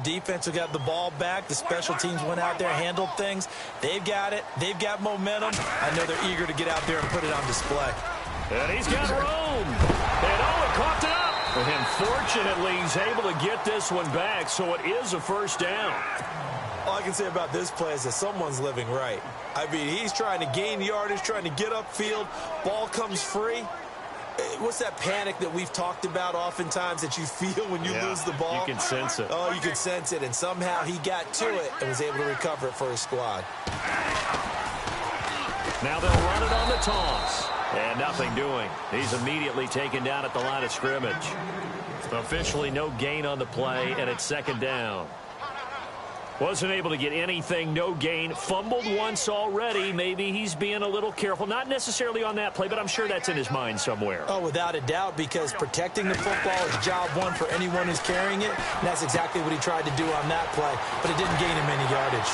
defense who got the ball back. The special teams went out there, handled things. They've got it. They've got momentum. I know they're eager to get out there and put it on display. And he's got room. And Owen coughed it up. And fortunately, he's able to get this one back, so it is a first down. All I can say about this play is that someone's living right. I mean, he's trying to gain yardage, trying to get upfield. Ball comes free. What's that panic that we've talked about oftentimes that you feel when you lose the ball? You can sense it. Oh, you can sense it. And somehow he got to it and was able to recover it for his squad. Now they'll run it on the toss. And nothing doing. He's immediately taken down at the line of scrimmage. Officially no gain on the play, and it's second down. Wasn't able to get anything, no gain. Fumbled once already. Maybe he's being a little careful. Not necessarily on that play, but I'm sure that's in his mind somewhere. Oh, without a doubt, because protecting the football is job one for anyone who's carrying it. And that's exactly what he tried to do on that play, but it didn't gain him any yardage.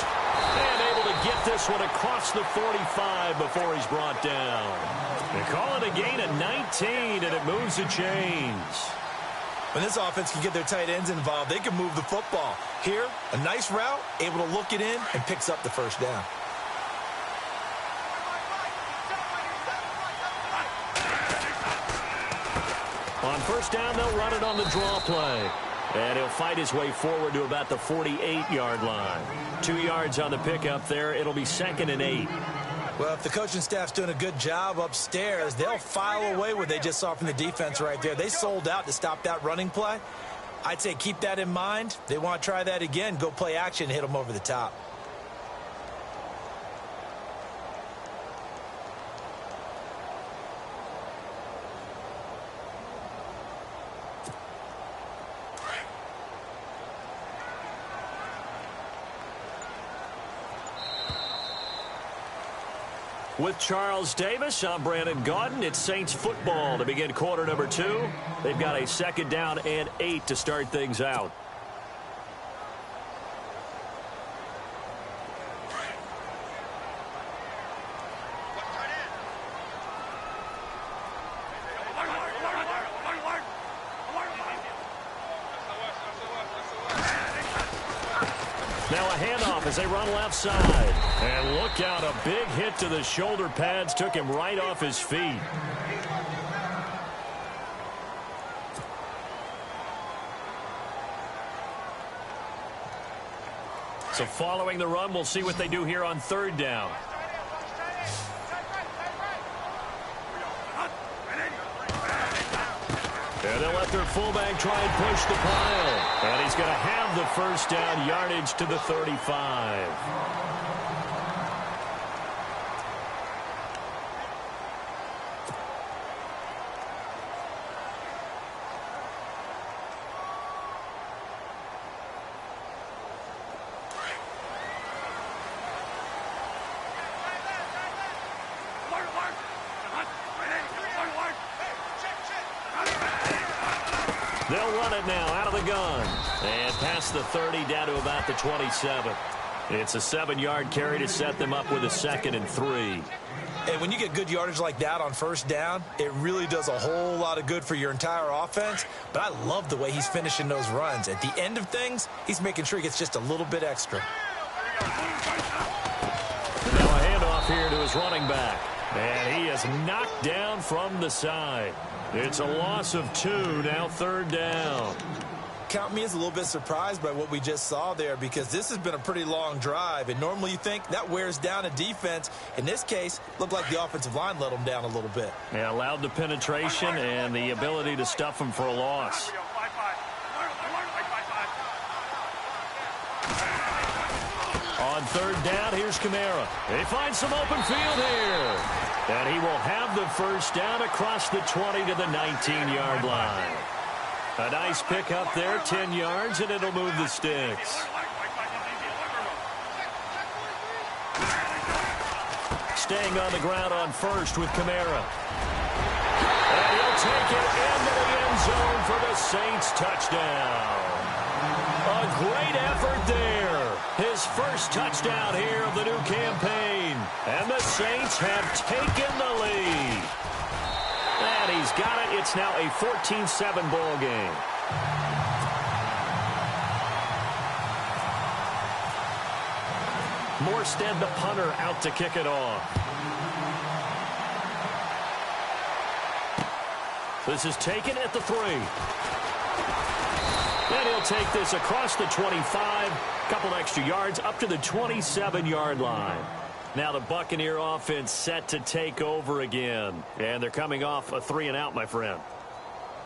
And able to get this one across the 45 before he's brought down. They call it a gain of 19, and it moves the chains. When this offense can get their tight ends involved, they can move the football. Here, a nice route, able to look it in, and picks up the first down. On first down, they'll run it on the draw play. And he'll fight his way forward to about the 48-yard line. 2 yards on the pickup there. It'll be 2nd and 8. Well, if the coaching staff's doing a good job upstairs, they'll file away what they just saw from the defense right there. They sold out to stop that running play. I'd say keep that in mind. They want to try that again. Go play action, hit them over the top. With Charles Davis, I'm Brandon Gaudin. It's Saints football to begin quarter number 2. They've got a 2nd down and 8 to start things out. Now a handoff as they run left side. And look out, a big hit to the shoulder pads took him right off his feet. So following the run, we'll see what they do here on 3rd down. And they'll let their fullback try and push the pile. And he's going to have the first down, yardage to the 35. They'll run it now out of the gun. And past the 30 down to about the 27. It's a 7-yard carry to set them up with a 2nd and 3. And when you get good yardage like that on first down, it really does a whole lot of good for your entire offense. But I love the way he's finishing those runs. At the end of things, he's making sure he gets just a little bit extra. Now a handoff here to his running back. And he is knocked down from the side. It's a loss of 2, now 3rd down. Count me as a little bit surprised by what we just saw there, because this has been a pretty long drive, and normally you think that wears down a defense. In this case, looked like the offensive line let them down a little bit. Yeah, allowed the penetration and the ability to stuff them for a loss. On 3rd down, here's Kamara. They find some open field here. And he will have the first down across the 20 to the 19-yard line. A nice pickup there, 10 yards, and it'll move the sticks. Staying on the ground on first with Kamara. And he'll take it into the end zone for the Saints touchdown. A great effort there. His first touchdown here of the new campaign. And the Saints have taken the lead. And he's got it. It's now a 14-7 ball game. Morstead, the punter, out to kick it off. This is taken at the 3. And he'll take this across the 25. Couple extra yards up to the 27-yard line. Now the Buccaneer offense set to take over again. And they're coming off a 3-and-out, my friend.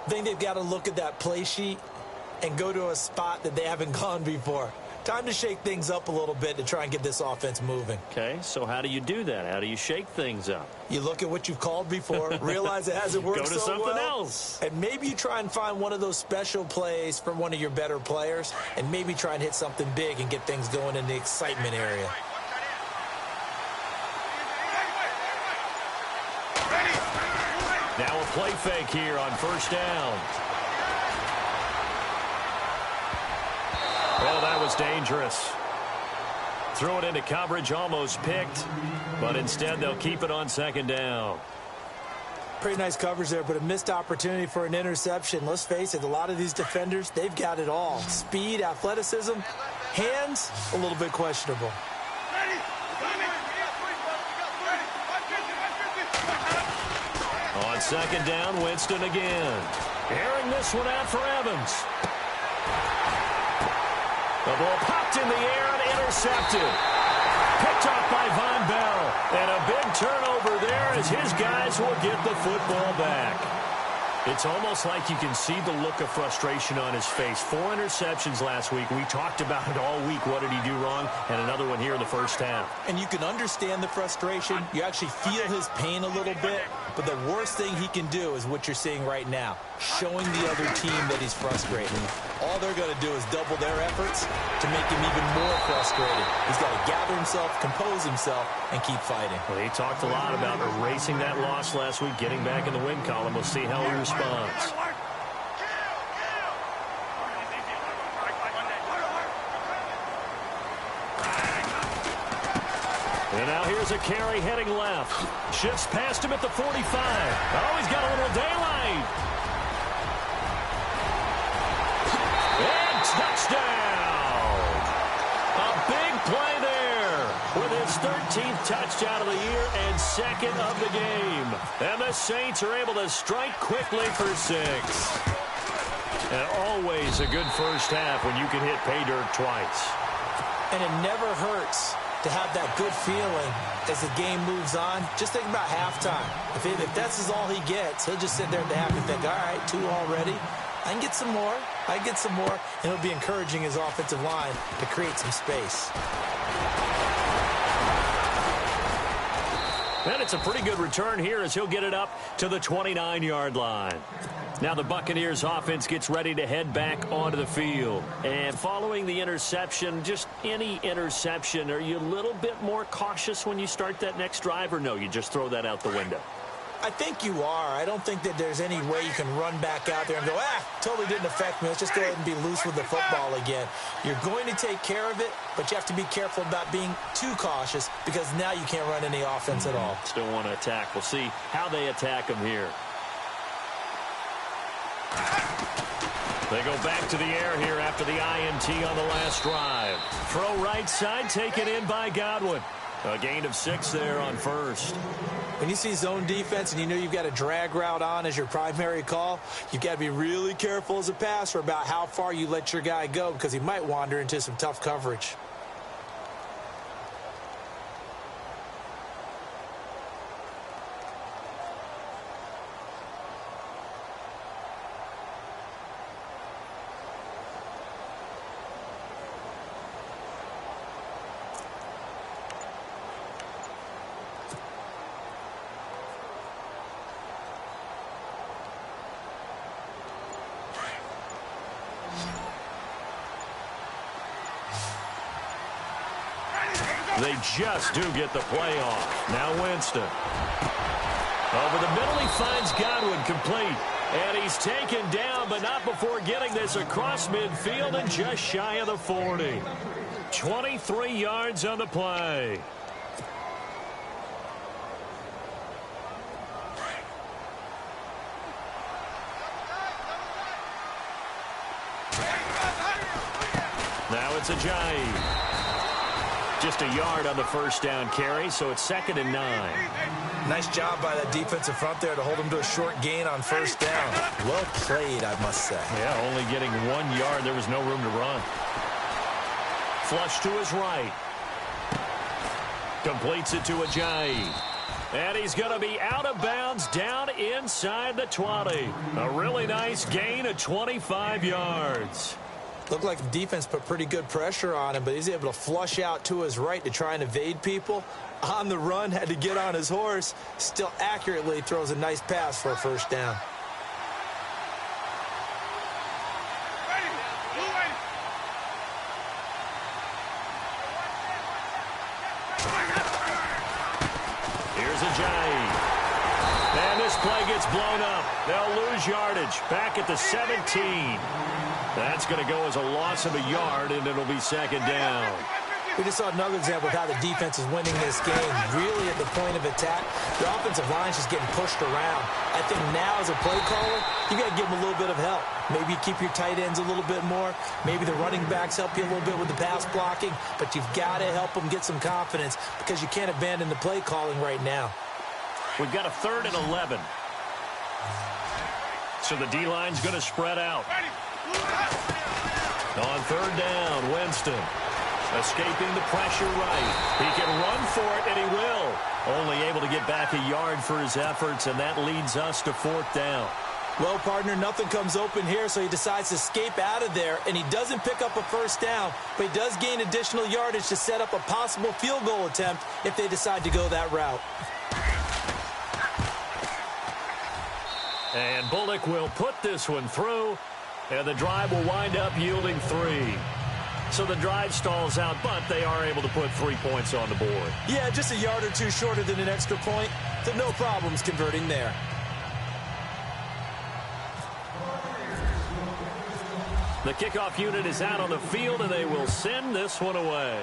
I think they've got to look at that play sheet and go to a spot that they haven't gone before. Time to shake things up a little bit to try and get this offense moving. Okay, so how do you do that? How do you shake things up? You look at what you've called before, realize it hasn't worked so well. Go to something else. And maybe you try and find one of those special plays from one of your better players, and maybe try and hit something big and get things going in the excitement area. Now a play fake here on first down. Oh, that was dangerous. Throw it into coverage, almost picked, but instead they'll keep it on second down. Pretty nice coverage there, but a missed opportunity for an interception. Let's face it, a lot of these defenders, they've got it all. Speed, athleticism, hands, a little bit questionable. On second down, Winston again. Airing this one out for Evans. The ball popped in the air and intercepted. Picked off by Von Bell. And a big turnover there as his guys will get the football back. It's almost like you can see the look of frustration on his face. 4 interceptions last week. We talked about it all week. What did he do wrong? And another one here in the first half. And you can understand the frustration. You actually feel his pain a little bit. But the worst thing he can do is what you're seeing right now, showing the other team that he's frustrated. All they're going to do is double their efforts to make him even more frustrated. He's got to gather himself, compose himself, and keep fighting. Well, he talked a lot about erasing that loss last week, getting back in the win column. We'll see how he responds. And now here's a carry heading left. Shifts past him at the 45. Oh, he's got a little daylight. And touchdown. A big play there with his 13th touchdown of the year and second of the game. And the Saints are able to strike quickly for 6. And always a good first half when you can hit pay dirt twice. And it never hurts to have that good feeling as the game moves on. Just think about halftime. If that's all he gets, he'll just sit there at the half and think, all right, 2 already. I can get some more. I can get some more. And he'll be encouraging his offensive line to create some space. And it's a pretty good return here as he'll get it up to the 29-yard line. Now the Buccaneers offense gets ready to head back onto the field. And following the interception, just any interception, are you a little bit more cautious when you start that next drive, or no, you just throw that out the window? I think you are. I don't think that there's any way you can run back out there and go, totally didn't affect me. Let's just go ahead and be loose with the football again. You're going to take care of it, but you have to be careful about being too cautious because now you can't run any offense at all. Still want to attack. We'll see how they attack him here. They go back to the air here after the INT on the last drive. Throw right side, taken in by Godwin. A gain of 6 there on first. When you see zone defense and you know you've got a drag route on as your primary call, you've got to be really careful as a passer about how far you let your guy go because he might wander into some tough coverage. They just do get the play off. Now Winston. Over the middle, he finds Godwin complete. And he's taken down, but not before getting this across midfield and just shy of the 40. 23 yards on the play. Now it's Ajayi. Just a yard on the first down carry, so it's 2nd and 9. Nice job by that defensive front there to hold him to a short gain on first down. Well played, I must say. Yeah, only getting 1 yard. There was no room to run. Flush to his right. Completes it to Ajayi. And he's going to be out of bounds down inside the 20. A really nice gain of 25 yards. Looked like the defense put pretty good pressure on him, but he's able to flush out to his right to try and evade people. On the run, had to get on his horse. Still accurately throws a nice pass for a first down. And this play gets blown up. They'll lose yardage. Back at the 17. That's going to go as a loss of a yard, and it'll be 2nd down. We just saw another example of how the defense is winning this game. Really at the point of attack, the offensive line's just getting pushed around. I think now as a play caller, you got to give them a little bit of help. Maybe keep your tight ends a little bit more. Maybe the running backs help you a little bit with the pass blocking. But you've got to help them get some confidence because you can't abandon the play calling right now. We've got a 3rd and 11. So the D-line's going to spread out. On 3rd down, Winston. Escaping the pressure right. He can run for it, and he will. Only able to get back a yard for his efforts, and that leads us to 4th down. Well, partner, nothing comes open here, so he decides to escape out of there, and he doesn't pick up a first down, but he does gain additional yardage to set up a possible field goal attempt if they decide to go that route. And Bullock will put this one through, and the drive will wind up yielding 3. So the drive stalls out, but they are able to put 3 points on the board. Yeah, just a yard or two shorter than an extra point, so no problems converting there. The kickoff unit is out on the field, and they will send this one away.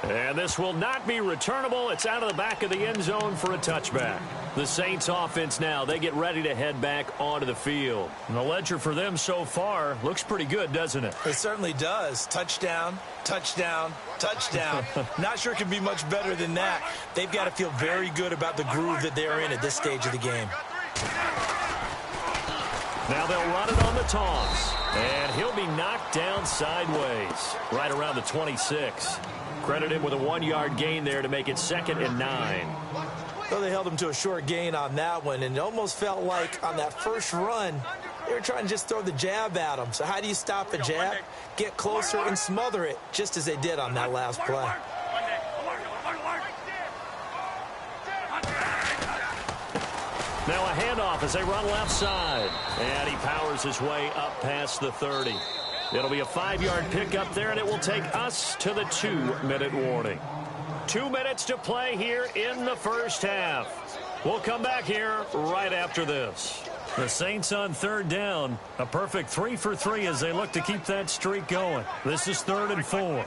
And this will not be returnable. It's out of the back of the end zone for a touchback. The Saints offense now, they get ready to head back onto the field. And the ledger for them so far looks pretty good, doesn't it? It certainly does. Touchdown, touchdown, touchdown. Not sure it can be much better than that. They've got to feel very good about the groove that they're in at this stage of the game. Now they'll run it on the toss. And he'll be knocked down sideways, right around the 26. Credit him with a 1-yard gain there to make it 2nd and 9. Well, they held him to a short gain on that one, and it almost felt like on that first run, they were trying to just throw the jab at him. So how do you stop a jab? Get closer and smother it, just as they did on that last play. Now a handoff as they run left side. And he powers his way up past the 30. It'll be a 5-yard pickup there, and it will take us to the 2-minute warning. 2 minutes to play here in the first half. We'll come back here right after this. The Saints on 3rd down. A perfect 3 for 3 as they look to keep that streak going. This is 3rd and 4.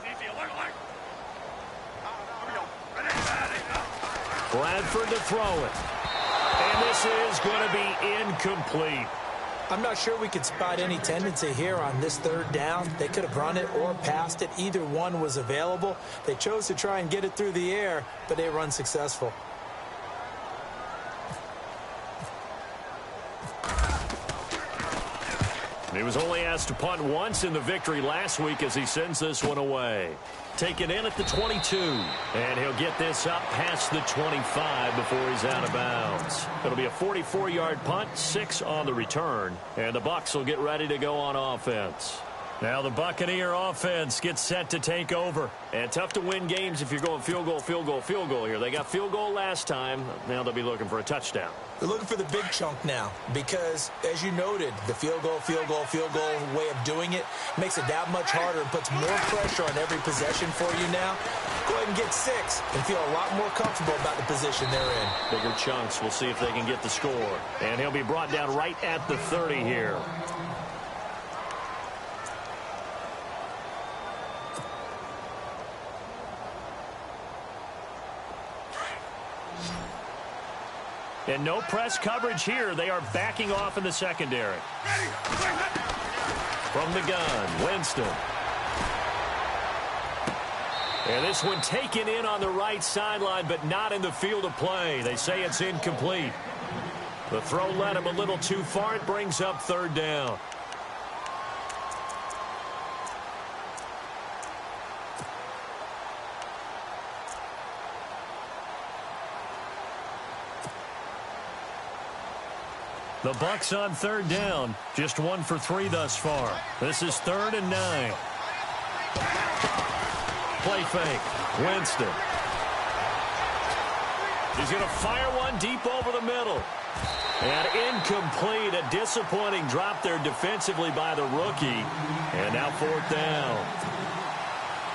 Bradford to throw it. And this is going to be incomplete. I'm not sure we could spot any tendency here on this 3rd down. They could have run it or passed it. Either one was available. They chose to try and get it through the air, but they were unsuccessful. He was only asked to punt once in the victory last week as he sends this one away. Taken in at the 22. And he'll get this up past the 25 before he's out of bounds. It'll be a 44-yard punt, 6 on the return. And the Bucs will get ready to go on offense. Now the Buccaneer offense gets set to take over. And tough to win games if you're going field goal, field goal, field goal here. They got field goal last time. Now they'll be looking for a touchdown. They're looking for the big chunk now because, as you noted, the field goal way of doing it makes it that much harder and puts more pressure on every possession for you now. Go ahead and get 6 and feel a lot more comfortable about the position they're in. Bigger chunks. We'll see if they can get the score. And he'll be brought down right at the 30 here. And no press coverage here. They are backing off in the secondary. From the gun, Winston. And this one taken in on the right sideline, but not in the field of play. They say it's incomplete. The throw led him a little too far. It brings up third down. The Bucs on third down. Just 1 for 3 thus far. This is 3rd and 9. Play fake. Winston. He's going to fire one deep over the middle. And incomplete. A disappointing drop there defensively by the rookie. And now 4th down.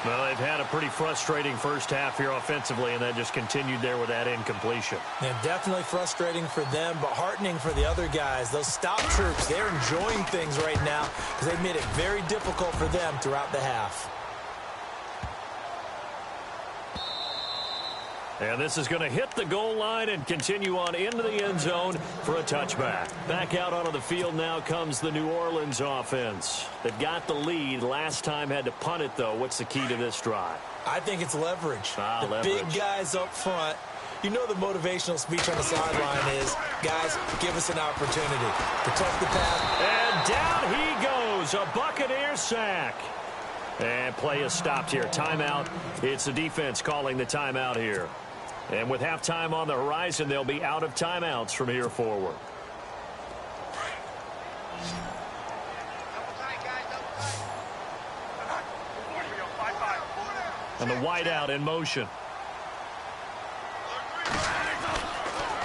Well, they've had a pretty frustrating first half here offensively, and then just continued there with that incompletion. Yeah, definitely frustrating for them, but heartening for the other guys. Those stop troops, they're enjoying things right now because they've made it very difficult for them throughout the half. And this is going to hit the goal line and continue on into the end zone for a touchback. Back out onto the field now comes the New Orleans offense. They've got the lead. Last time had to punt it, though. What's the key to this drive? I think it's leverage. Leverage. Big guys up front. You know the motivational speech on the sideline is, guys, give us an opportunity. Protect the pass. And down he goes. A Buccaneer sack. And play is stopped here. Timeout. It's the defense calling the timeout here. And with halftime on the horizon, they'll be out of timeouts from here forward. And the wideout in motion.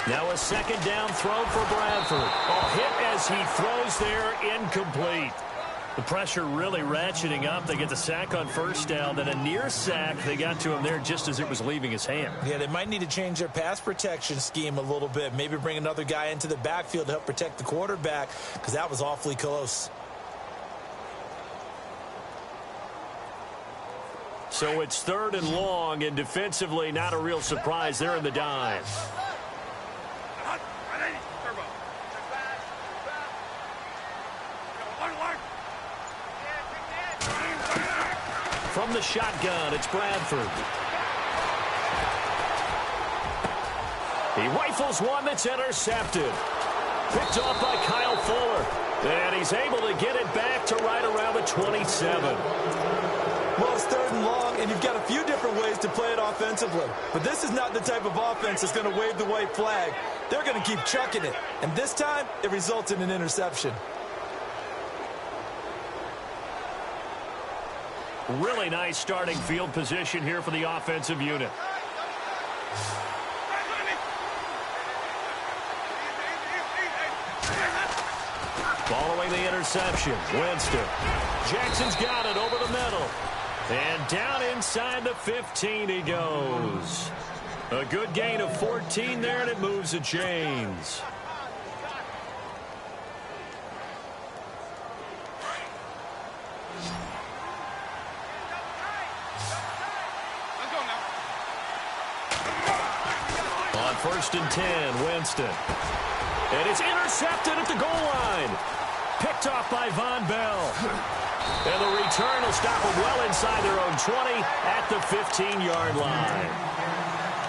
Now a second down throw for Bradford. Hit as he throws there, incomplete. The pressure really ratcheting up. They get the sack on first down, then a near sack. They got to him there just as it was leaving his hand. Yeah, they might need to change their pass protection scheme a little bit. Maybe bring another guy into the backfield to help protect the quarterback because that was awfully close. So it's 3rd and long, and defensively not a real surprise. They're in the dime. From the shotgun, it's Bradford. He rifles one that's intercepted. Picked off by Kyle Fuller. And he's able to get it back to right around the 27. Well, it's 3rd and long, and you've got a few different ways to play it offensively. But this is not the type of offense that's going to wave the white flag. They're going to keep chucking it. And this time, it results in an interception. Really nice starting field position here for the offensive unit. Following the interception, Winston. Jackson's got it over the middle. And down inside the 15 he goes. A good gain of 14 there, and it moves the chains. On 1st and 10, Winston. And it's intercepted at the goal line. Picked off by Von Bell. And the return will stop them well inside their own 20 at the 15-yard line.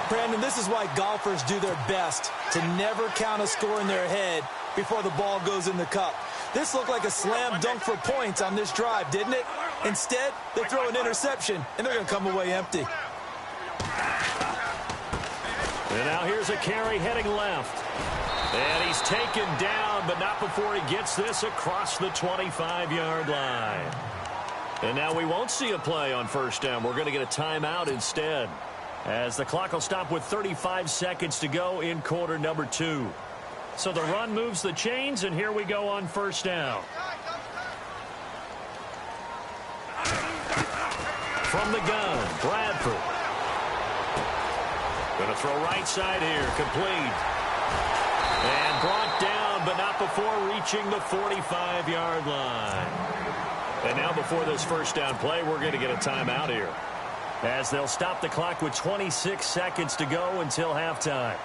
Brandon, this is why golfers do their best to never count a score in their head before the ball goes in the cup. This looked like a slam dunk for points on this drive, didn't it? Instead, they throw an interception, and they're going to come away empty. And now here's a carry heading left. And he's taken down, but not before he gets this across the 25-yard line. And now we won't see a play on 1st down. We're going to get a timeout instead, as the clock will stop with 35 seconds to go in quarter number 2. So the run moves the chains, and here we go on 1st down. From the gun, Bradford. Going to throw right side here, complete. And brought down, but not before reaching the 45-yard line. And now before this 1st down play, we're going to get a timeout here, as they'll stop the clock with 26 seconds to go until halftime.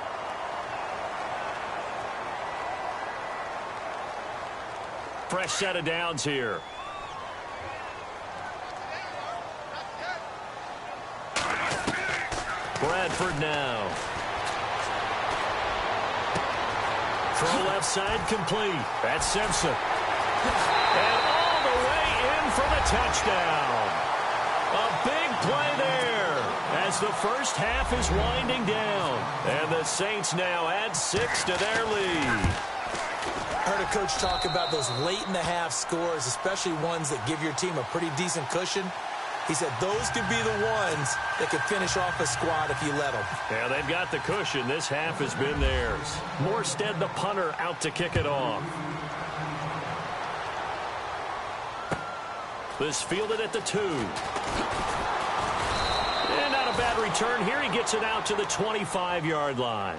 Fresh set of downs here. Bradford now. Throw left side complete. That's Simpson. And all the way in for the touchdown. A big play there as the first half is winding down. And the Saints now add 6 to their lead. I heard a coach talk about those late-in-the-half scores, especially ones that give your team a pretty decent cushion. He said those could be the ones that could finish off a squad if you let them. Yeah, they've got the cushion. This half has been theirs. Morstead, the punter, out to kick it off. This fielded at the 2. And not a bad return here. He gets it out to the 25-yard line.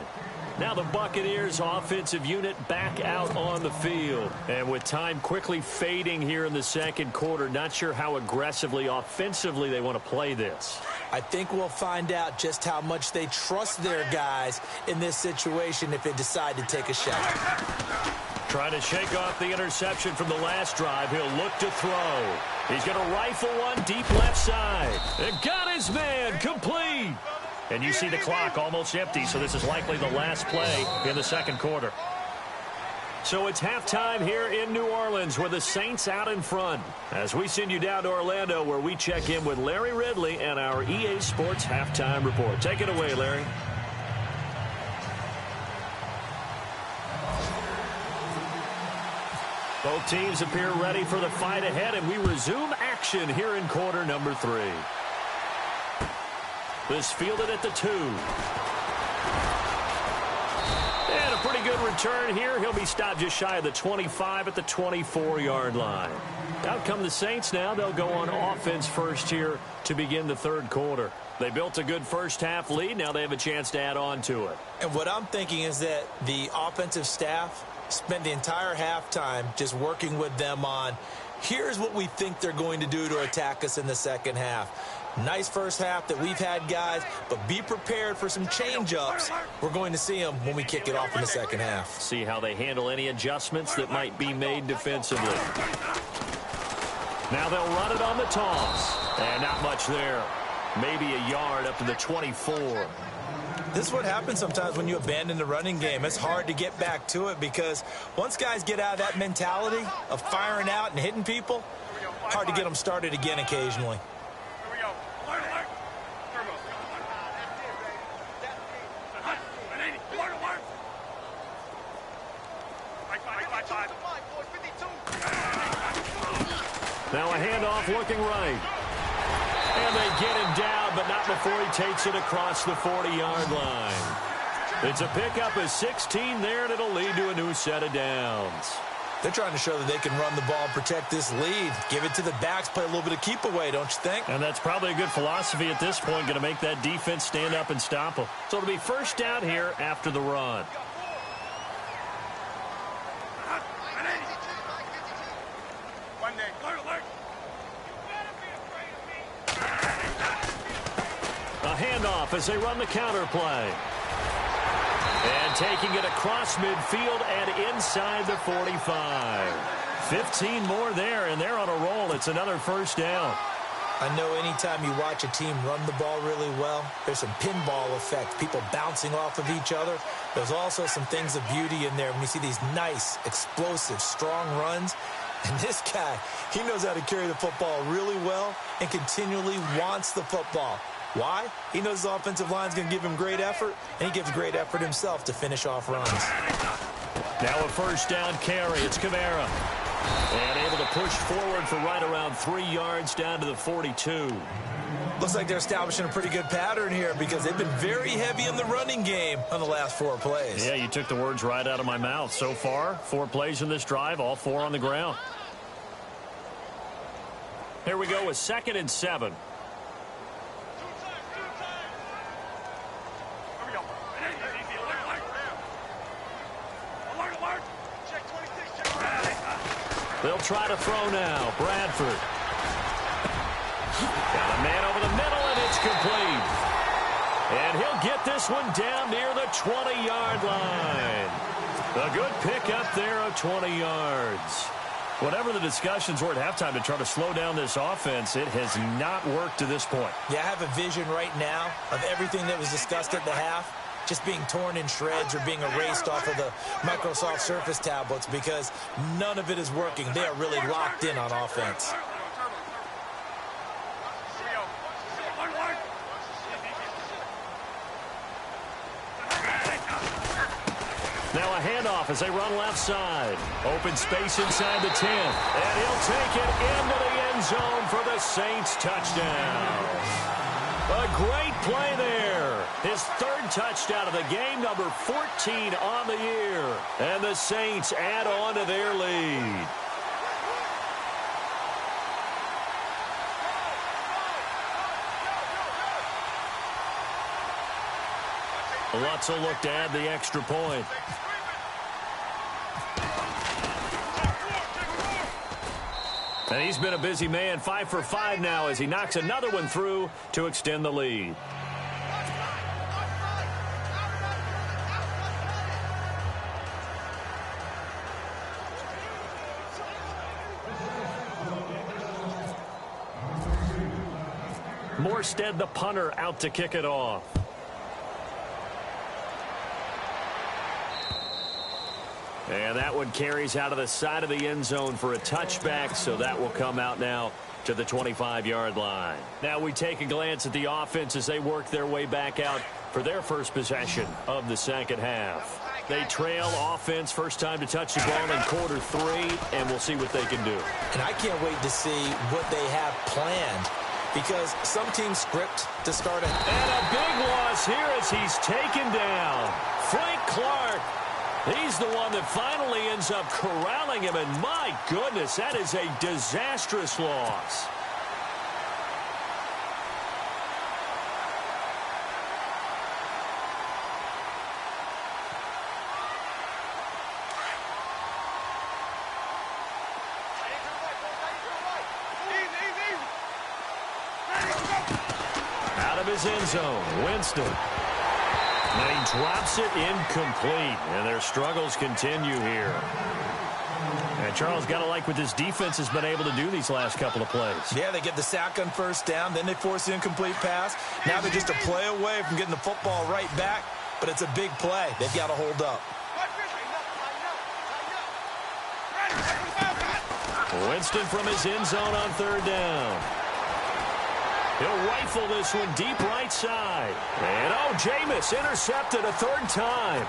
Now the Buccaneers offensive unit back out on the field. And with time quickly fading here in the second quarter, not sure how aggressively, offensively they want to play this. I think we'll find out just how much they trust their guys in this situation if they decide to take a shot. Trying to shake off the interception from the last drive. He'll look to throw. He's going to rifle one deep left side. And got his man complete. And you see the clock almost empty, so this is likely the last play in the second quarter. So it's halftime here in New Orleans with the Saints out in front. As we send you down to Orlando where we check in with Larry Ridley and our EA Sports Halftime Report. Take it away, Larry. Both teams appear ready for the fight ahead, and we resume action here in quarter number 3. This fielded at the 2. And a pretty good return here. He'll be stopped just shy of the 25 at the 24-yard line. Out come the Saints now. They'll go on offense first here to begin the third quarter. They built a good first-half lead. Now they have a chance to add on to it. And what I'm thinking is that the offensive staff spent the entire halftime just working with them on, here's what we think they're going to do to attack us in the second half. Nice first half that we've had, guys, but be prepared for some change-ups. We're going to see them when we kick it off in the second half. See how they handle any adjustments that might be made defensively. Now they'll run it on the toss. And not much there. Maybe a yard up to the 24. This is what happens sometimes when you abandon the running game. It's hard to get back to it because once guys get out of that mentality of firing out and hitting people, hard to get them started again occasionally. Now a handoff looking right. And they get him down, but not before he takes it across the 40-yard line. It's a pickup of 16 there, and it'll lead to a new set of downs. They're trying to show that they can run the ball and protect this lead. Give it to the backs, play a little bit of keep away, don't you think? And that's probably a good philosophy at this point, going to make that defense stand up and stop them. So it'll be first down here after the run. A handoff as they run the counter play. And taking it across midfield and inside the 45. 15 more there, and they're on a roll. It's another first down. I know anytime you watch a team run the ball really well, there's some pinball effect, people bouncing off of each other. There's also some things of beauty in there when you see these nice, explosive, strong runs. And this guy, he knows how to carry the football really well and continually wants the football. Why? He knows his offensive line is going to give him great effort, and he gives great effort himself to finish off runs. Now a first down carry. It's Kamara. And able to push forward for right around 3 yards down to the 42. Looks like they're establishing a pretty good pattern here because they've been very heavy in the running game on the last 4 plays. Yeah, you took the words right out of my mouth. So far, 4 plays in this drive, all 4 on the ground. Here we go with 2nd and 7. They'll try to throw now. Bradford. Got a man over the middle, and it's complete. And he'll get this one down near the 20-yard line. A good pickup there of 20 yards. Whatever the discussions were at halftime to try to slow down this offense, it has not worked to this point. Yeah, I have a vision right now of everything that was discussed at the half just being torn in shreds or being erased off of the Microsoft Surface tablets because none of it is working. They are really locked in on offense. Now a handoff as they run left side. Open space inside the 10. And he'll take it into the end zone for the Saints touchdown. A great play there. His third touchdown of the game, number 14 on the year. And the Saints add on to their lead. Lutz will look to add the extra point. And he's been a busy man, 5 for 5 now as he knocks another one through to extend the lead. Morstead, the punter, out to kick it off. And that one carries out of the side of the end zone for a touchback, so that will come out now to the 25-yard line. Now we take a glance at the offense as they work their way back out for their first possession of the second half. They trail offense, first time to touch the ball in quarter 3, and we'll see what they can do. And I can't wait to see what they have planned because some teams script to start it. And a big loss here as he's taken down. Frank Clark. He's the one that finally ends up corralling him, and my goodness, that is a disastrous loss. Out of his end zone, Winston. And he drops it incomplete, and their struggles continue here. And Charles, got to like what this defense has been able to do these last couple of plays. Yeah, they get the sack on first down, then they force the incomplete pass. Now they're just a play away from getting the football right back, but it's a big play. They've got to hold up. Winston from his end zone on third down. He'll rifle this one deep right side. And, oh, Jameis intercepted a third time.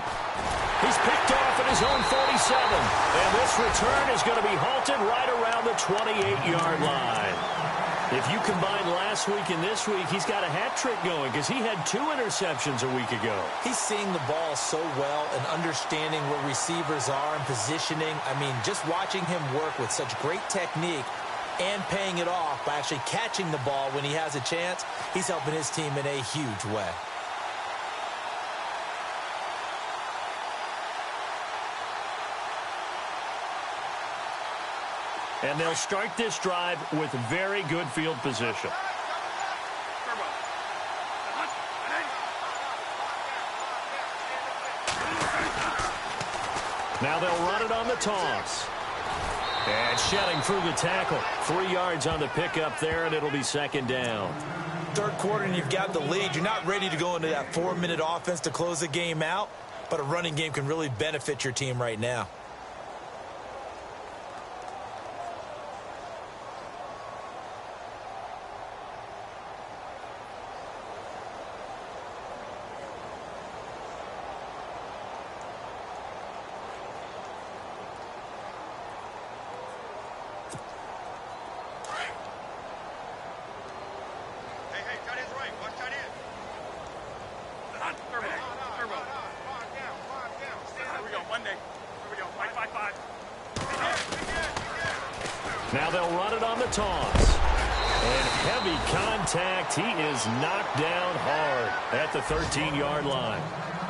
He's picked off at his own 47. And this return is going to be halted right around the 28-yard line. If you combine last week and this week, he's got a hat trick going because he had 2 interceptions a week ago. He's seeing the ball so well and understanding where receivers are and positioning. I mean, just watching him work with such great technique and paying it off by actually catching the ball when he has a chance, he's helping his team in a huge way. And they'll start this drive with very good field position. Now they'll run it on the toss. And shedding through the tackle. 3 yards on the pickup there, and it'll be second down. Third quarter, and you've got the lead. You're not ready to go into that 4-minute offense to close the game out, but a running game can really benefit your team right now. Now they'll run it on the toss. And heavy contact. He is knocked down hard at the 13-yard line.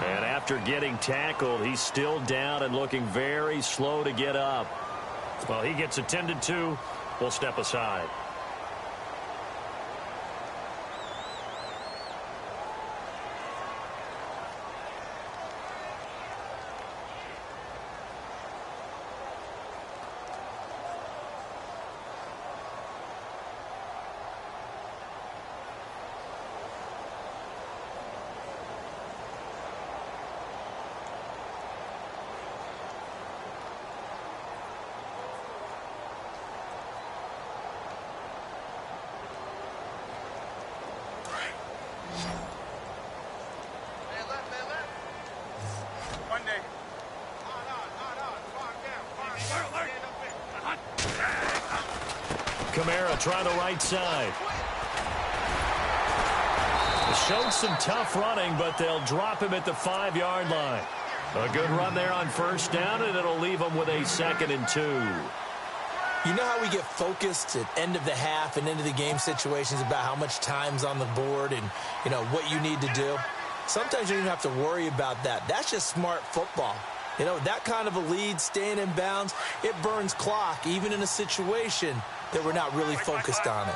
And after getting tackled, he's still down and looking very slow to get up. Well, he gets attended to. We'll step aside. Kamara trying the right side. Showed some tough running, but they'll drop him at the 5-yard line. A good run there on first down, and it'll leave them with a 2nd and 2. You know how we get focused at end of the half and into the game situations about how much time's on the board and, you know, what you need to do? Sometimes you don't even have to worry about that. That's just smart football. You know, that kind of a lead, staying in bounds, it burns clock, even in a situation that we're not really focused on it.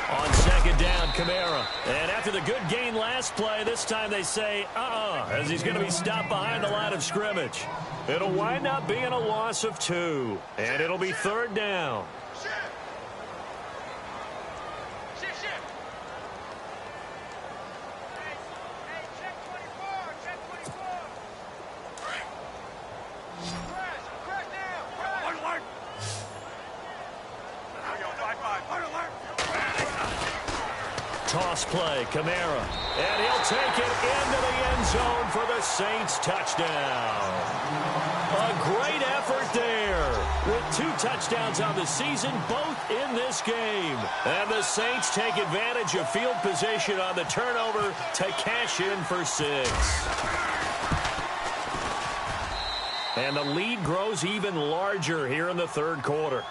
On 2nd down, Kamara. And after the good gain last play, this time they say, as he's going to be stopped behind the line of scrimmage. It'll wind up being a loss of 2. And it'll be 3rd down. Toss play, Kamara. And he'll take it into the end zone for the Saints touchdown. A great effort there. With 2 touchdowns on the season, both in this game. And the Saints take advantage of field position on the turnover to cash in for 6. And the lead grows even larger here in the 3rd quarter.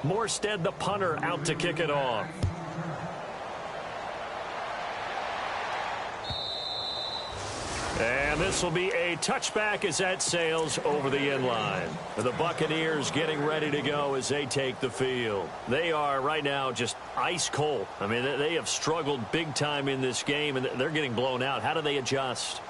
Morstead, the punter, out to kick it off. And this will be a touchback as that sails over the end line. The Buccaneers getting ready to go as they take the field. They are right now just ice cold. I mean, they have struggled big time in this game, and they're getting blown out. How do they adjust?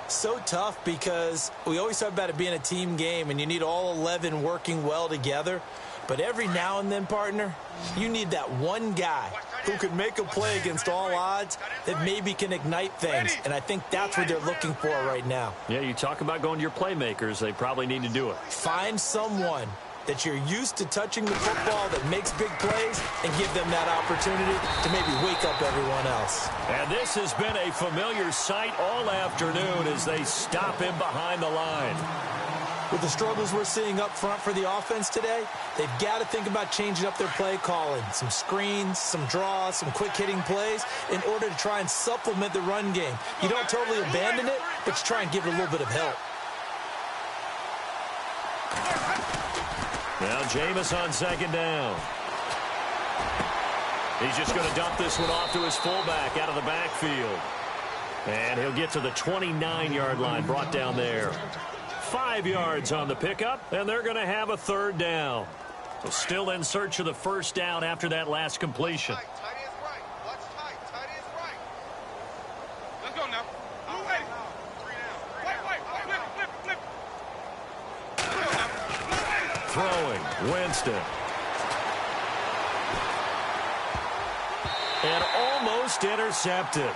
So tough because we always talk about it being a team game, and you need all 11 working well together. But every now and then, partner, you need that one guy who can make a play against all odds that maybe can ignite things. And I think that's what they're looking for right now. Yeah, you talk about going to your playmakers. They probably need to do it. Find someone that you're used to touching the football that makes big plays and give them that opportunity to maybe wake up everyone else. And this has been a familiar sight all afternoon as they stop him behind the line. With the struggles we're seeing up front for the offense today, they've got to think about changing up their play calling. Some screens, some draws, some quick-hitting plays in order to try and supplement the run game. You don't totally abandon it, but you try and give it a little bit of help. Now Jameis on 2nd down. He's just going to dump this one off to his fullback out of the backfield. And he'll get to the 29-yard line, brought down there. 5 yards on the pickup, and they're going to have a 3rd down. So still in search of the 1st down after that last completion. Tight is right. Watch tight. Tight is right. Let's go now. I'm ready. 3 down. Wait. Flip. Throwing, Winston. And almost intercepted.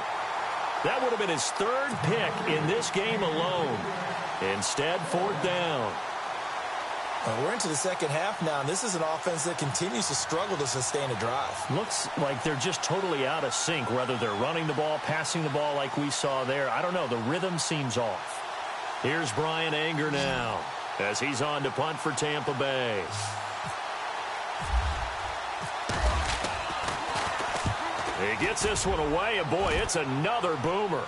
That would have been his 3rd pick in this game alone. Instead, 4th down. We're into the 2nd half now, and this is an offense that continues to struggle to sustain a drive. Looks like they're just totally out of sync, whether they're running the ball, passing the ball like we saw there. I don't know. The rhythm seems off. Here's Brian Anger now as he's on to punt for Tampa Bay. He gets this one away, and boy, it's another boomer.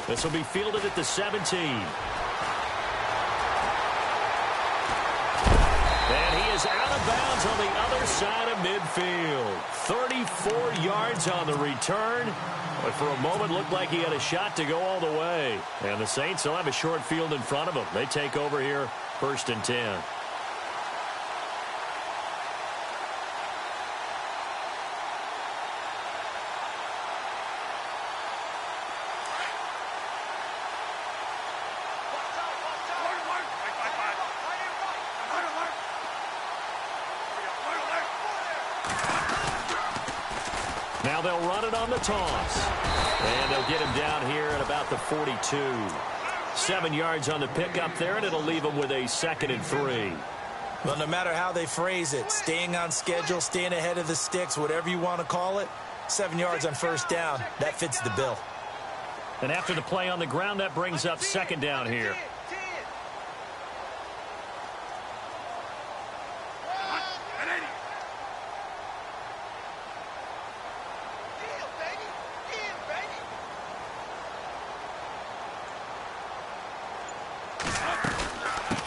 This will be fielded at the 17. And he is out of bounds on the other side of midfield. 34 yards on the return. But for a moment, looked like he had a shot to go all the way. And the Saints will have a short field in front of them. They take over here, 1st and 10. Now they'll run it on the toss. And they'll get him down here at about the 42. 7 yards on the pickup there, and it'll leave them with a 2nd and 3. Well, no matter how they phrase it, staying on schedule, staying ahead of the sticks, whatever you want to call it, 7 yards on first down, that fits the bill. And after the play on the ground, that brings up 2nd down here.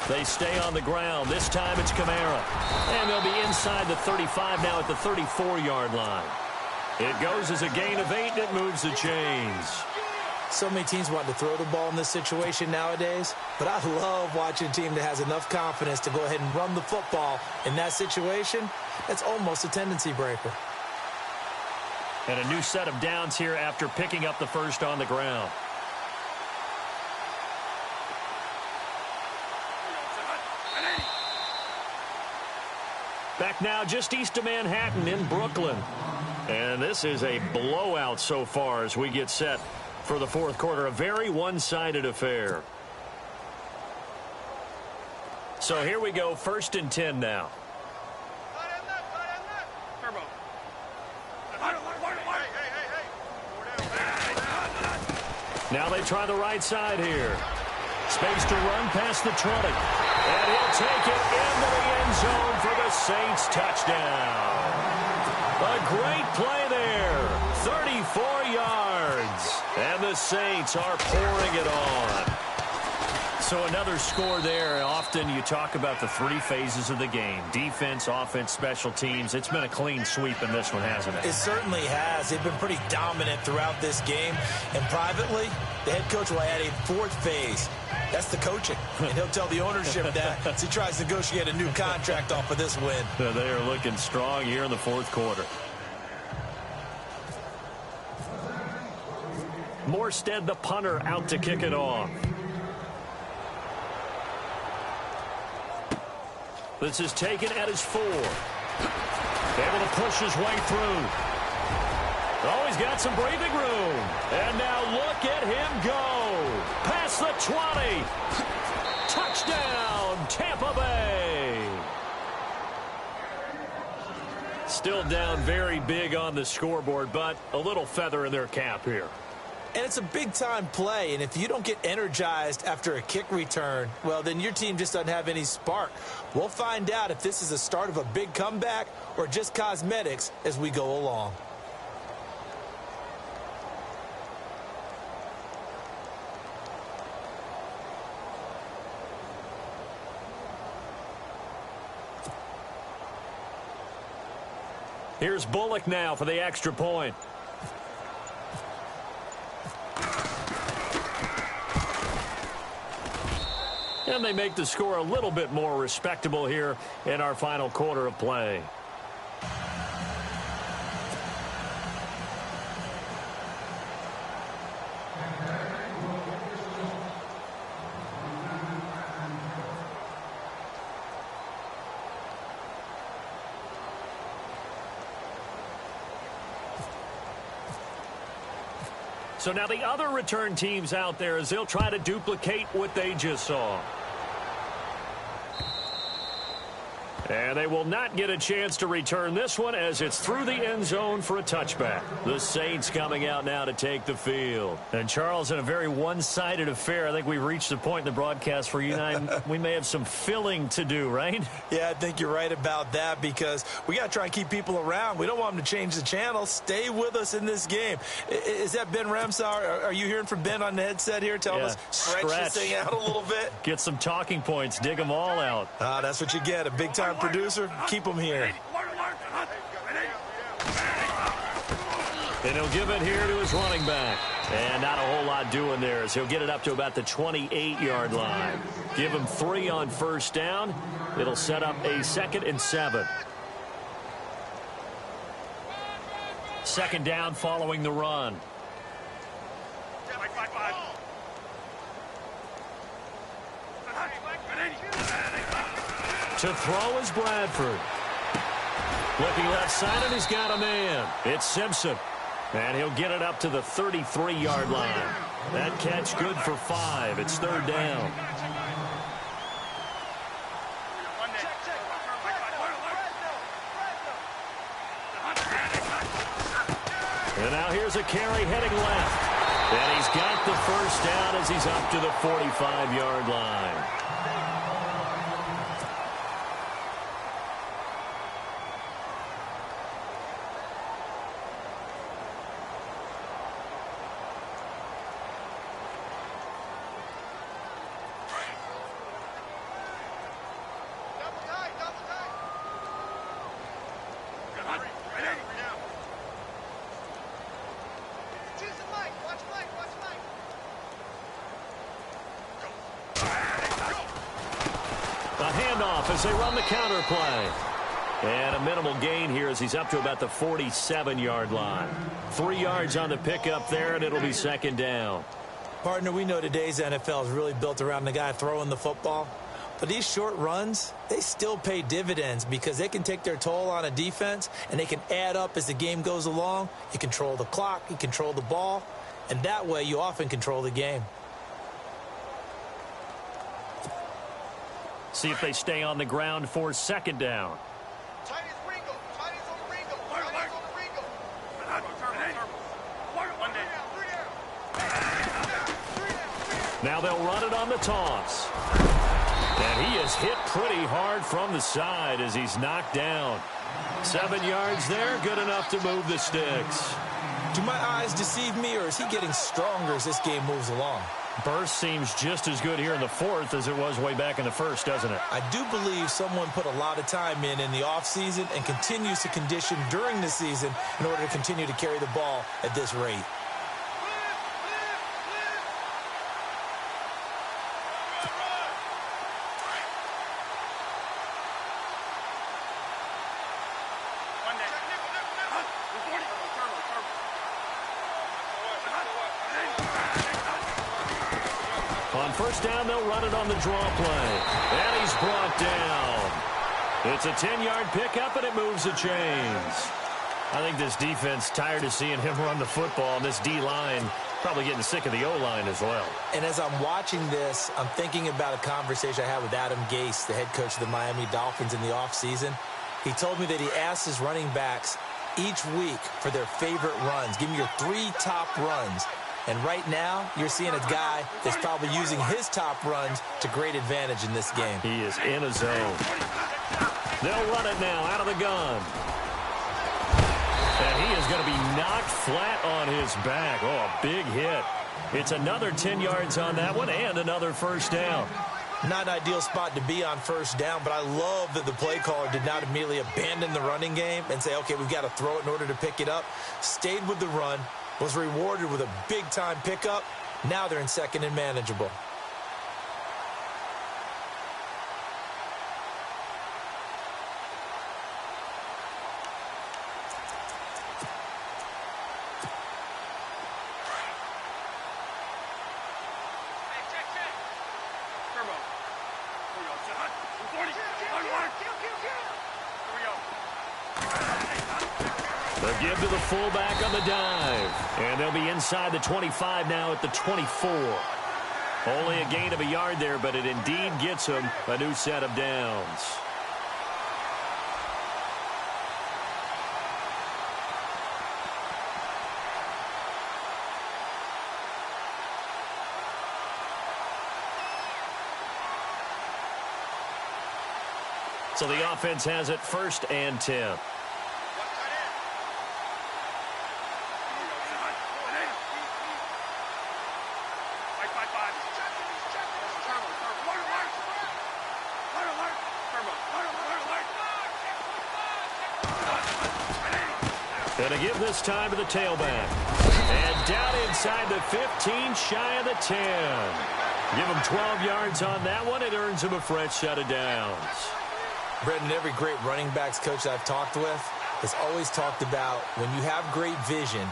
They stay on the ground. This time it's Kamara. And they'll be inside the 35 now at the 34-yard line. It goes as a gain of 8, and it moves the chains. So many teams want to throw the ball in this situation nowadays, but I love watching a team that has enough confidence to go ahead and run the football in that situation. That's almost a tendency breaker. And a new set of downs here after picking up the first on the ground. Back now just east of Manhattan in Brooklyn. And this is a blowout so far as we get set for the fourth quarter. A very one-sided affair. So here we go, 1st and 10 now. Now they try the right side here. Space to run past the 20. And he'll take it into the end zone for the Saints touchdown. A great play there. 34 yards. And the Saints are pouring it on. So another score there. Often you talk about the 3 phases of the game. Defense, offense, special teams. It's been a clean sweep in this one, hasn't it? It certainly has. They've been pretty dominant throughout this game. And privately, the head coach will add a 4th phase. That's the coaching. And he'll tell the ownership that as he tries to negotiate a new contract off of this win. They are looking strong here in the fourth quarter. Morstead, the punter, out to kick it off. This is taken at his 4. Able to push his way through. Oh, he's got some breathing room. And now look at him go. Past the 20. Touchdown, Tampa Bay. Still down very big on the scoreboard, but a little feather in their cap here. And it's a big-time play, and if you don't get energized after a kick return, well, then your team just doesn't have any spark. We'll find out if this is the start of a big comeback or just cosmetics as we go along. Here's Bullock now for the extra point. And they make the score a little bit more respectable here in our final quarter of play. So now the other return teams out there as they'll try to duplicate what they just saw. And they will not get a chance to return this one as it's through the end zone for a touchback. The Saints coming out now to take the field. And Charles, in a very one-sided affair, I think we've reached the point in the broadcast where you and I, we may have some filling to do, right? Yeah, I think you're right about that because we got to try and keep people around. We don't want them to change the channel. Stay with us in this game. Is that Ben Ramsauer? Are you hearing from Ben on the headset here telling us stretch this thing out a little bit? Get some talking points. Dig them all out. That's what you get. A big-time producer. Keep them here. And he'll give it here to his running back. And not a whole lot doing there as he'll get it up to about the 28-yard line. Give him 3 on first down. It'll set up a 2nd and 7. 2nd down following the run. To throw is Bradford. Looking left side, and he's got a man. It's Simpson. And he'll get it up to the 33-yard line. That catch good for 5. It's third down. And now here's a carry heading left. And he's got the first down as he's up to the 45-yard line. As they run the counter play. And a minimal gain here as he's up to about the 47-yard line. 3 yards on the pickup there, and it'll be second down. Partner, we know today's NFL is really built around the guy throwing the football. But these short runs, they still pay dividends because they can take their toll on a defense, and they can add up as the game goes along. You control the clock, you control the ball, and that way you often control the game. See if they stay on the ground for second down. Now they'll run it on the toss. And he is hit pretty hard from the side as he's knocked down. 7 yards there, good enough to move the sticks. Do my eyes deceive me, or is he getting stronger as this game moves along? Burst seems just as good here in the fourth as it was way back in the first, doesn't it? I do believe someone put a lot of time in the offseason and continues to condition during the season in order to continue to carry the ball at this rate. First down, they'll run it on the draw play. And he's brought down. It's a 10-yard pickup, and it moves the chains. I think this defense tired of seeing him run the football, and this D-line probably getting sick of the O-line as well. And as I'm watching this, I'm thinking about a conversation I had with Adam Gase, the head coach of the Miami Dolphins in the offseason. He told me that he asked his running backs each week for their favorite runs. Give me your 3 top runs. And right now, you're seeing a guy that's probably using his top runs to great advantage in this game. He is in a zone. They'll run it now out of the gun. And he is going to be knocked flat on his back. Oh, a big hit. It's another 10 yards on that one and another first down. Not an ideal spot to be on first down, but I love that the play caller did not immediately abandon the running game and say, okay, we've got to throw it in order to pick it up. Stayed with the run. Was rewarded with a big-time pickup. Now they're in second and manageable. They'll give to the fullback on the dive. And they'll be inside the 25 now at the 24. Only a gain of a yard there, but it indeed gets them a new set of downs. So the offense has it first and 10. Going to give this time to the tailback. And down inside the 15, shy of the 10. Give him 12 yards on that one. It earns him a fresh set of downs. Brendan, every great running backs coach I've talked with has always talked about when you have great vision,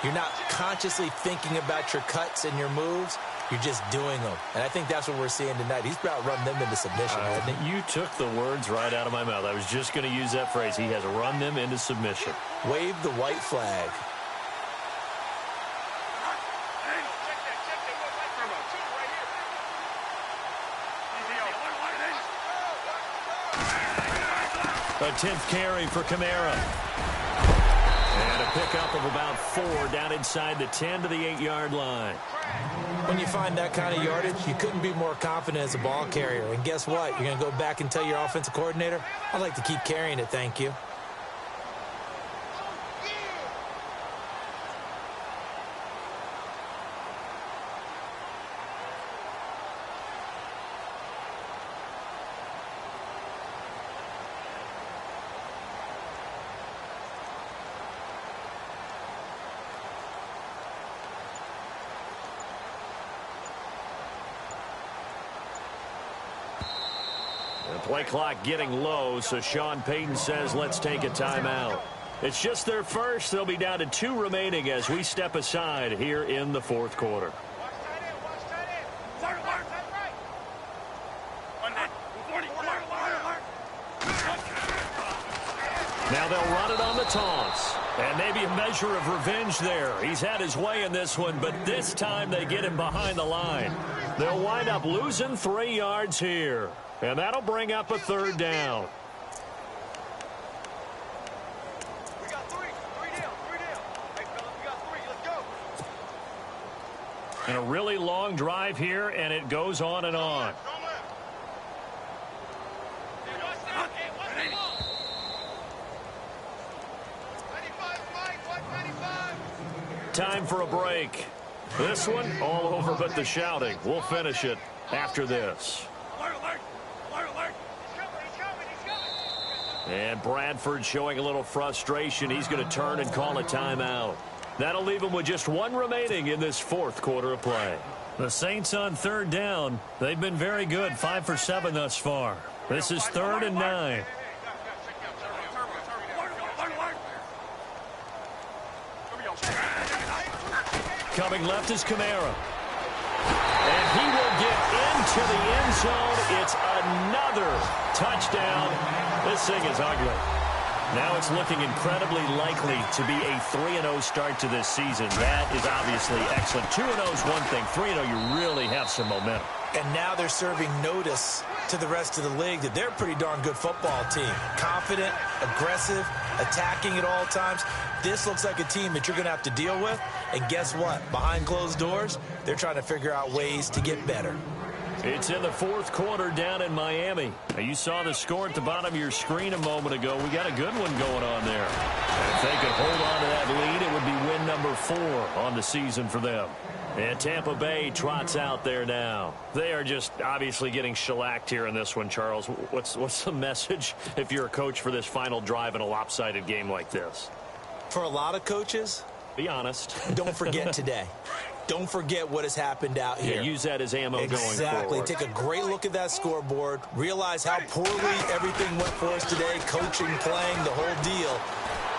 you're not consciously thinking about your cuts and your moves. You're just doing them. And I think that's what we're seeing tonight. He's about run them into submission, hasn't he? You took the words right out of my mouth. I was just going to use that phrase. He has run them into submission. Wave the white flag. A 10th carry for Kamara. And a pickup of about 4 down inside the 10 to the 8-yard line. When you find that kind of yardage, you couldn't be more confident as a ball carrier. And guess what? You're going to go back and tell your offensive coordinator, I'd like to keep carrying it, thank you. Play clock getting low, so Sean Payton says let's take a timeout. It's just their first. They'll be down to 2 remaining as we step aside here in the 4th quarter. Now they'll run it on the taunts. And maybe a measure of revenge there. He's had his way in this one, but this time they get him behind the line. They'll wind up losing 3 yards here. And that'll bring up a 3rd down. We got 3. 3 down. 3 down. Hey, fellas, we got 3. Let's go. And a really long drive here, and it goes on and on. Time for a break. This one, all over but the shouting. We'll finish it after this. And Bradford showing a little frustration. He's going to turn and call a timeout. That'll leave him with just 1 remaining in this 4th quarter of play. The Saints on 3rd down. They've been very good, 5 for 7 thus far. This is 3rd and 9. Coming left is Kamara. And he will get into the end zone. It's another touchdown. This thing is ugly. Now it's looking incredibly likely to be a 3-0 start to this season. That is obviously excellent. 2-0 is one thing. 3-0, you really have some momentum. And now they're serving notice to the rest of the league that they're a pretty darn good football team. Confident, aggressive, attacking at all times. This looks like a team that you're going to have to deal with. And guess what? Behind closed doors, they're trying to figure out ways to get better. It's in the 4th quarter down in Miami. Now, you saw the score at the bottom of your screen a moment ago. We got a good one going on there. And if they could hold on to that lead, it would be win number 4 on the season for them. And Tampa Bay trots out there now. They are just obviously getting shellacked here in this one, Charles. What's the message if you're a coach for this final drive in a lopsided game like this? For a lot of coaches, be honest. Don't forget today. Don't forget what has happened out here. Yeah, use that as ammo going forward. Exactly. Take a great look at that scoreboard. Realize how poorly everything went for us today. Coaching, playing, the whole deal.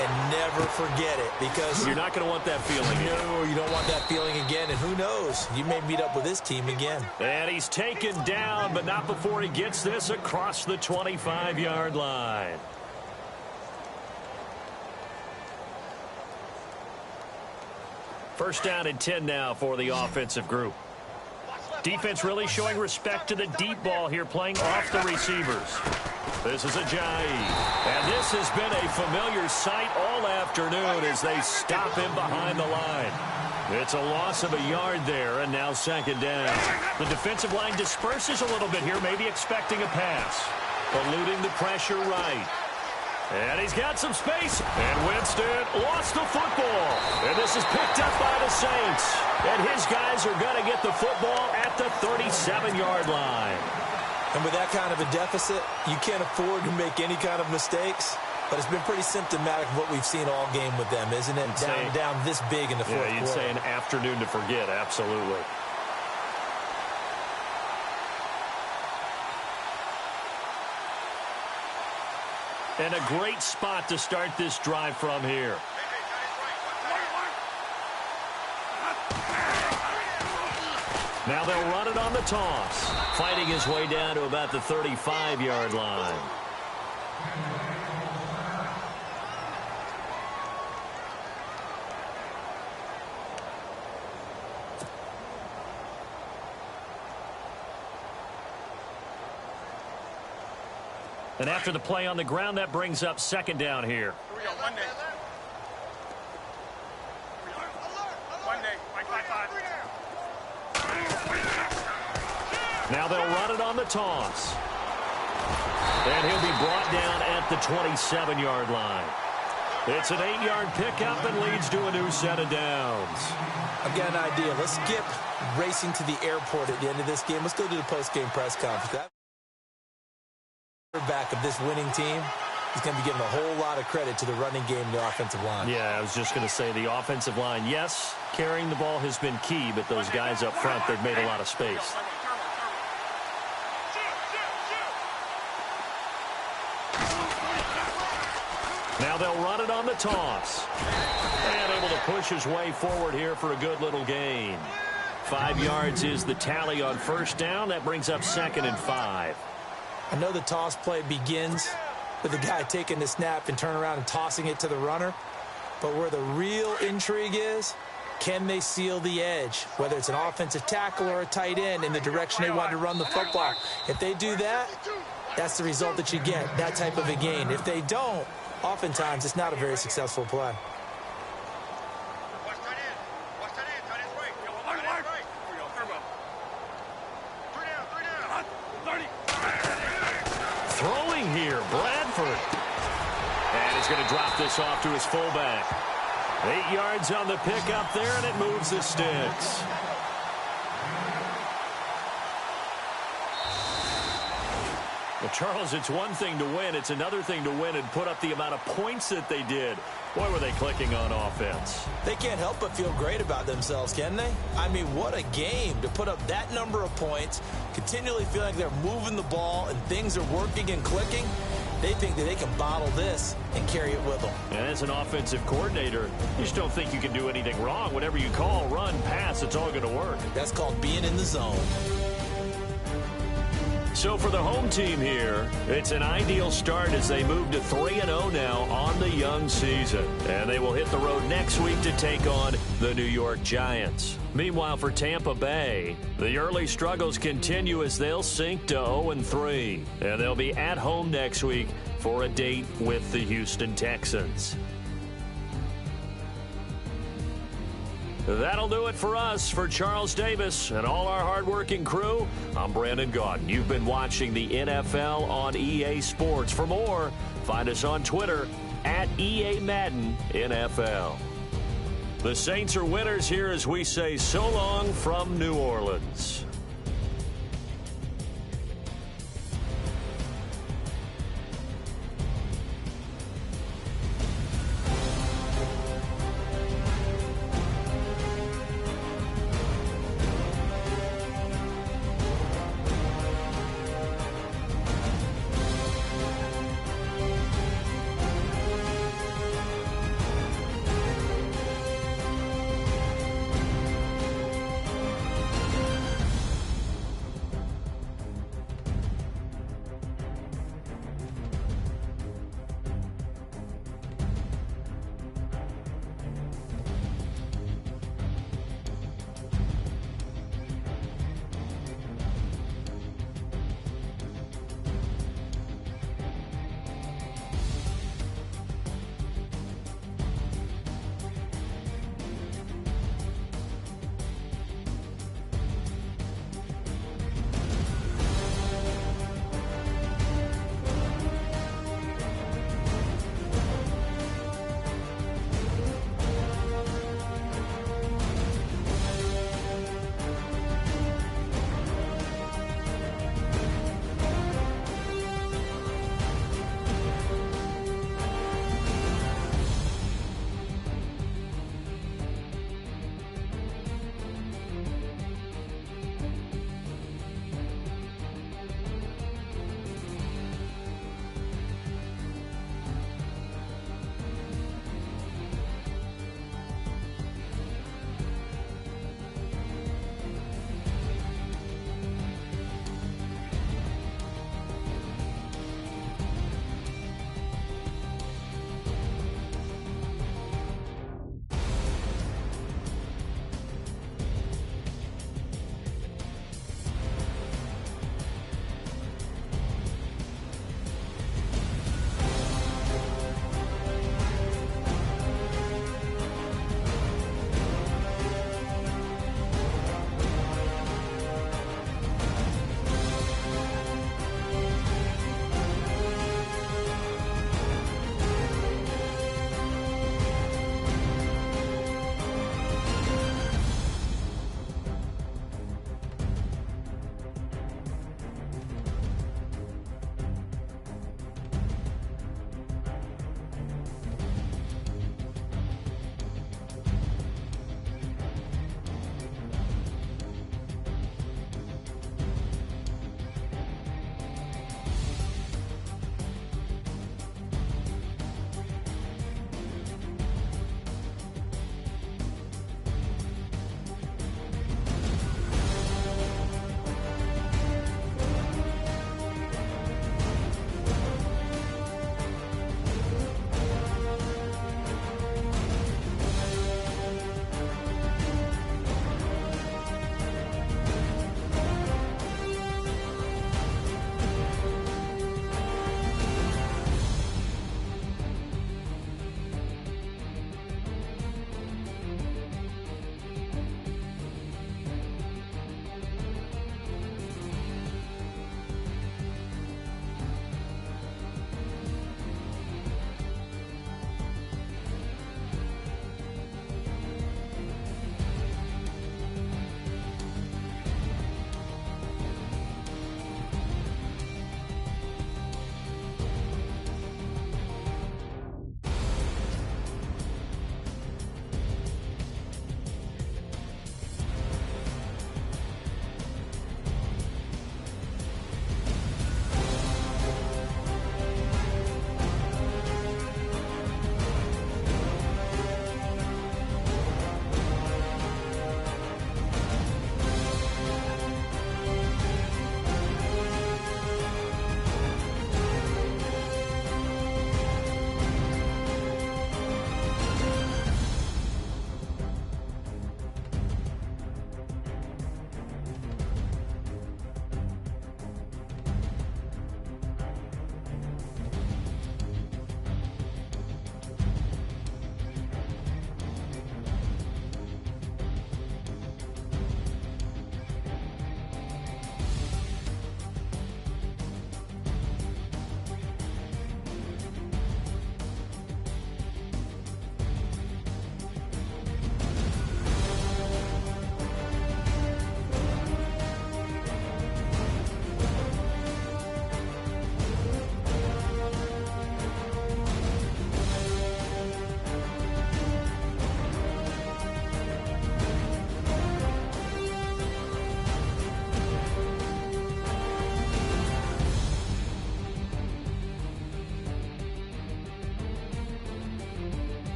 And never forget it, because you're not going to want that feeling again. No, you don't want that feeling again. And who knows? You may meet up with this team again. And he's taken down, but not before he gets this across the 25-yard line. First down and 10 now for the offensive group. Defense really showing respect to the deep ball here, playing off the receivers. This is Ajayi. And this has been a familiar sight all afternoon as they stop him behind the line. It's a loss of a yard there, and now second down. The defensive line disperses a little bit here, maybe expecting a pass. Eluding the pressure right. And he's got some space. And Winston lost the football. And this is picked up by the Saints. And his guys are going to get the football at the 37-yard line. And with that kind of a deficit, you can't afford to make any kind of mistakes. But it's been pretty symptomatic of what we've seen all game with them, isn't it? Down this big in the fourth quarter. Yeah, you'd say an afternoon to forget, absolutely. And a great spot to start this drive from here. Now they'll run it on the toss. Fighting his way down to about the 35-yard line. And after the play on the ground, that brings up second down here. Here we go, Monday. Monday, Mike 5-5. Now they'll run it on the toss. And he'll be brought down at the 27-yard line. It's an 8-yard pickup and leads to a new set of downs. I've got an idea. Let's skip racing to the airport at the end of this game. Let's go to the post-game press conference. That back of this winning team is going to be given a whole lot of credit to the running game and the offensive line. Yeah, I was just going to say the offensive line, yes, carrying the ball has been key, but those guys up front, they've made a lot of space. Now they'll run it on the toss. And able to push his way forward here for a good little gain. 5 yards is the tally on first down. That brings up 2nd and 5. I know the toss play begins with the guy taking the snap and turning around and tossing it to the runner. But where the real intrigue is, can they seal the edge? Whether it's an offensive tackle or a tight end in the direction they want to run the football. If they do that, that's the result that you get, that type of a gain. If they don't, oftentimes it's not a very successful play. Throwing here, Bradford. And he's going to drop this off to his fullback. 8 yards on the pickup there, and it moves the sticks. Well, Charles, it's one thing to win. It's another thing to win and put up the amount of points that they did. Boy, were they clicking on offense. They can't help but feel great about themselves, can they? I mean, what a game to put up that number of points, continually feel like they're moving the ball and things are working and clicking. They think that they can bottle this and carry it with them. And as an offensive coordinator, you just don't think you can do anything wrong. Whatever you call, run, pass, it's all going to work. That's called being in the zone. So for the home team here, it's an ideal start as they move to 3-0 now on the young season. And they will hit the road next week to take on the New York Giants. Meanwhile, for Tampa Bay, the early struggles continue as they'll sink to 0-3. And they'll be at home next week for a date with the Houston Texans. That'll do it for us. For Charles Davis and all our hardworking crew, I'm Brandon Gaudin. You've been watching the NFL on EA Sports. For more, find us on Twitter at EA Madden NFL. The Saints are winners here as we say so long from New Orleans.